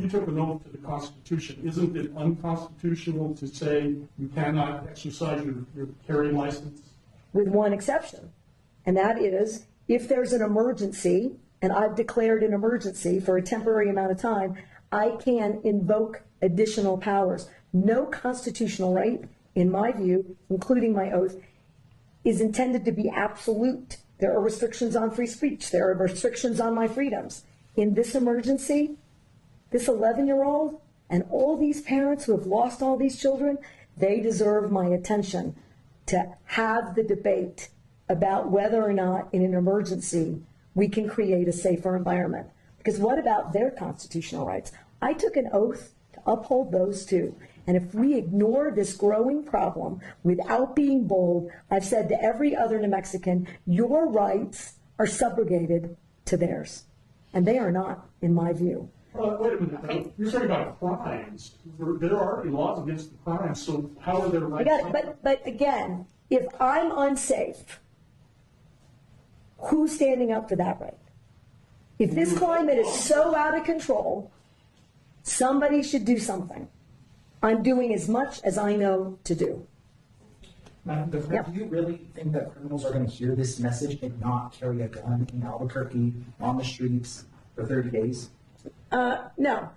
you took an oath to the Constitution. Isn't it unconstitutional to say you cannot exercise your carrying license? With one exception, and that is if there's an emergency, and I've declared an emergency for a temporary amount of time, I can invoke additional powers. No constitutional right, in my view, including my oath, is intended to be absolute. There are restrictions on free speech. There are restrictions on my freedoms. In this emergency, this 11-year-old and all these parents who have lost all these children, they deserve my attention to have the debate about whether or not in an emergency we can create a safer environment. Because what about their constitutional rights? I took an oath to uphold those too. And if we ignore this growing problem without being bold, I've said to every other New Mexican, your rights are subrogated to theirs. And they are not, in my view. Wait a minute. You're talking about crimes. There are laws against the crimes, so how are their rights? But again, if I'm unsafe, who's standing up for that right? If this climate is so out of control, somebody should do something. I'm doing as much as I know to do. Madam Governor, do you really think that criminals are going to hear this message and not carry a gun in Albuquerque on the streets for 30 days? No,